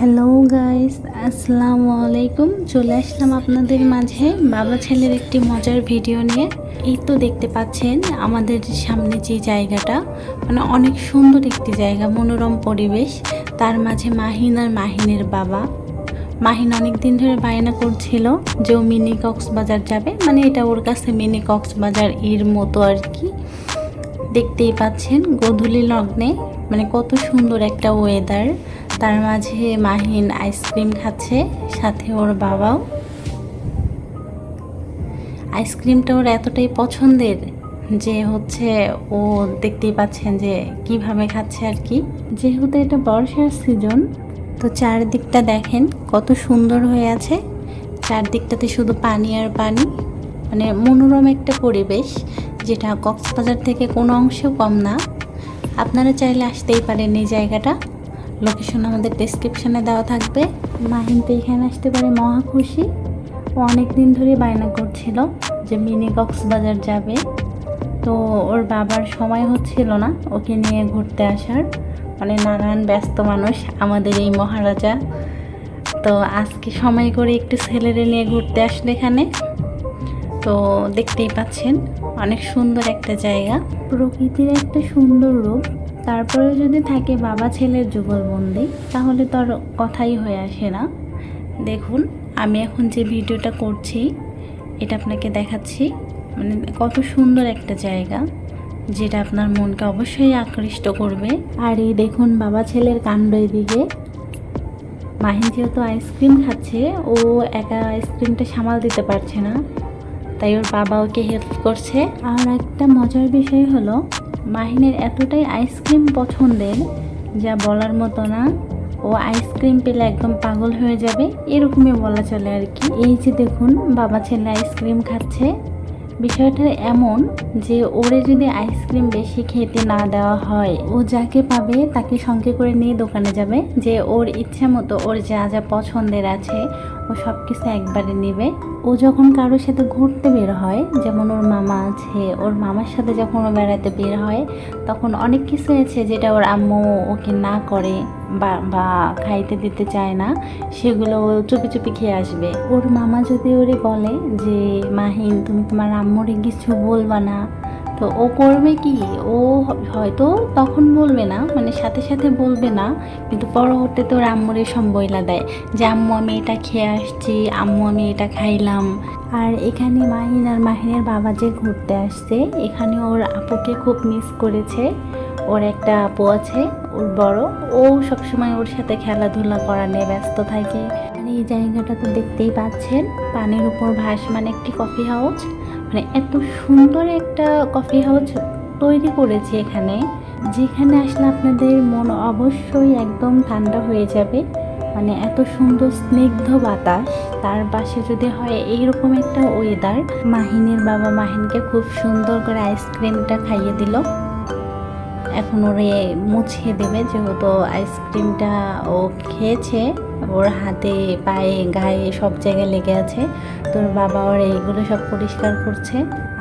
Hello guys, আসসালামু আলাইকুম। চলে আসলাম আপনাদের মাঝে বাবা ছেলের একটি মজার ভিডিও নিয়ে। এই তো দেখতে পাচ্ছেন আমাদের সামনে যে জায়গাটা, মানে অনেক সুন্দর একটি জায়গা, মনোরম পরিবেশ। তার মাঝে মাহিন আর মাহিনের বাবা। মাহিন অনেক দিন ধরে বায়না করছিল যে ও মিনি কক্সবাজার যাবে, মানে এটা ওর কাছে মিনি কক্সবাজার এর মতো আর কি। দেখতেই পাচ্ছেন গোধূলি লগ্নে মানে কত সুন্দর একটা ওয়েদার। তার মাঝে মাহিন আইসক্রিম খাচ্ছে, সাথে ওর বাবাও। আইসক্রিমটা ওর এতটাই পছন্দের যে ও দেখতেই পাচ্ছেন যে কিভাবে খাচ্ছে আর কি। যেহেতু এটা বর্ষার সিজন, তো চারদিকটা দেখেন কত সুন্দর হয়ে আছে। চারদিকটাতে শুধু পানি আর পানি, মানে মনোরম একটা পরিবেশ, যেটা কক্সবাজার থেকে কোনো অংশেও কম না। আপনারা চাইলে আসতেই পারেন এই জায়গাটা। লোকেশন আমাদের ডেসক্রিপশানে দেওয়া থাকবে। মাহিন তো এখানে আসতে পারে মহা খুশি। ও অনেক দিন ধরে বায়না করছিল যে মিনি কক্সবাজার যাবে, তো ওর বাবার সময় হচ্ছিল না ওকে নিয়ে ঘুরতে আসার। মানে নানান ব্যস্ত মানুষ আমাদের এই মহারাজা, তো আজকে সময় করে একটু ছেলেরে নিয়ে ঘুরতে আসলে এখানে। তো দেখতেই পাচ্ছেন অনেক সুন্দর একটা জায়গা, প্রকৃতির একটা সুন্দর রূপ। তারপরে যদি থাকে বাবা ছেলের যুগলবন্দি, তাহলে তো আর কথাই হয়ে আসে না। দেখুন আমি এখন যে ভিডিওটা করছি এটা আপনাকে দেখাচ্ছি, মানে কত সুন্দর একটা জায়গা, যেটা আপনার মনকে অবশ্যই আকৃষ্ট করবে। আর এই দেখুন বাবা ছেলের কাণ্ড। এদিকে মাহিন যেহেতু আইসক্রিম খাচ্ছে, ও একা আইসক্রিমটা সামাল দিতে পারছে না, তাই ওর বাবা ওকে হেল্প করছে। আর একটা মজার বিষয় হলো, মাহিনের এতটাই আইসক্রিম পছন্দের যা বলার মতো না। ও আইসক্রিম পেলে একদম পাগল হয়ে যাবে, এরকমই বলা চলে আর কি। এই যে দেখুন বাবা ছেলে আইসক্রিম খাচ্ছে। বিষয়টা এমন যে ওরে যদি আইসক্রিম বেশি খেতে না দেওয়া হয়, ও যাকে পাবে তাকে সঙ্গে করে নিয়ে দোকানে যাবে, যে ওর ইচ্ছা মতো ওর যা যা পছন্দের আছে ও সব কিছু একবারে নেবে। ও যখন কারোর সাথে ঘুরতে বের হয়, যেমন ওর মামা আছে, ওর মামার সাথে যখন ও বেড়াতে বের হয়, তখন অনেক কিছু আছে যেটা ওর আম্মু ওকে না করে বা খাইতে দিতে চায় না, সেগুলো ও চুপি চুপি খেয়ে আসবে। ওর মামা যদি ওরে বলে যে মাহিন তুমি তোমার আম্মুরে কিছু বলবা না, তো ও করবে কি, ও হয়তো তখন বলবে না, মানে সাথে সাথে বলবে না, কিন্তু পরবর্তীতে ওর আম্মুরে সব বইলা দেয় যে আম্মু আমি এটা খেয়ে আসছি, আম্মু আমি এটা খাইলাম। আর এখানে মাহিন আর মাহিনের বাবা যে ঘুরতে আসছে, এখানে ওর আপুকে খুব মিস করেছে। ওর একটা আপু আছে, ওর বড়, ও সবসময় ওর সাথে খেলাধুলা করা নিয়ে ব্যস্ত থাকে। আর এই জায়গাটা তো দেখতেই পাচ্ছেন, পানির উপর ভাসমান একটি কফি হাউস। মানে এত সুন্দর একটা কফি হাউস তৈরি করেছে এখানে, যেখানে আসলে আপনাদের মন অবশ্যই একদম ঠান্ডা হয়ে যাবে। মানে এত সুন্দর স্নিগ্ধ বাতাস, তার পাশে যদি হয় এইরকম একটা ওয়েদার। মাহিনের বাবা মাহিনকে খুব সুন্দর করে আইসক্রিমটা খাইয়ে দিল। এখন ওরে মুছিয়ে দেবে, যেহেতু আইসক্রিমটা ও খেয়েছে, ওর হাতে পায়ে গায়ে সব জায়গায় লেগে আছে। তোর বাবা ওর এইগুলো সব পরিষ্কার করছে।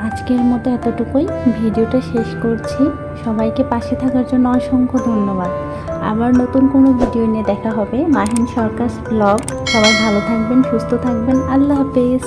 আজকের মতো এতটুকুই, ভিডিওটা শেষ করছি। সবাইকে পাশে থাকার জন্য অসংখ্য ধন্যবাদ। আবার নতুন কোনো ভিডিও নিয়ে দেখা হবে। মাহিন সরকার ব্লগ। সবাই ভালো থাকবেন, সুস্থ থাকবেন। আল্লাহ হাফেজ।